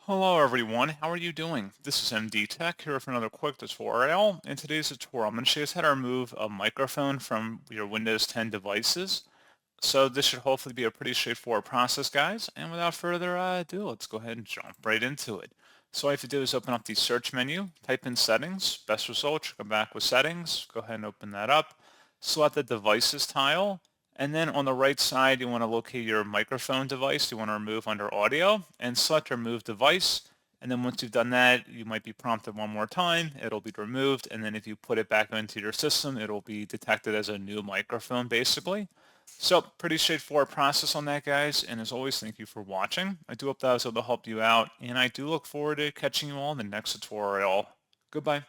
Hello everyone, how are you doing? This is MD Tech here for another quick tutorial. In today's tutorial, I'm going to show you how to remove a microphone from your Windows 10 devices. So this should hopefully be a pretty straightforward process, guys. And without further ado, let's go ahead and jump right into it. So all you have to do is open up the search menu, type in settings, best result, come back with settings, go ahead and open that up, select the devices tile, and then on the right side, you want to locate your microphone device you want to remove under audio and select remove device. And then once you've done that, you might be prompted one more time. It'll be removed. And then if you put it back into your system, it'll be detected as a new microphone, basically. So pretty straightforward process on that, guys. And as always, thank you for watching. I do hope that I was able to help you out. And I do look forward to catching you all in the next tutorial. Goodbye.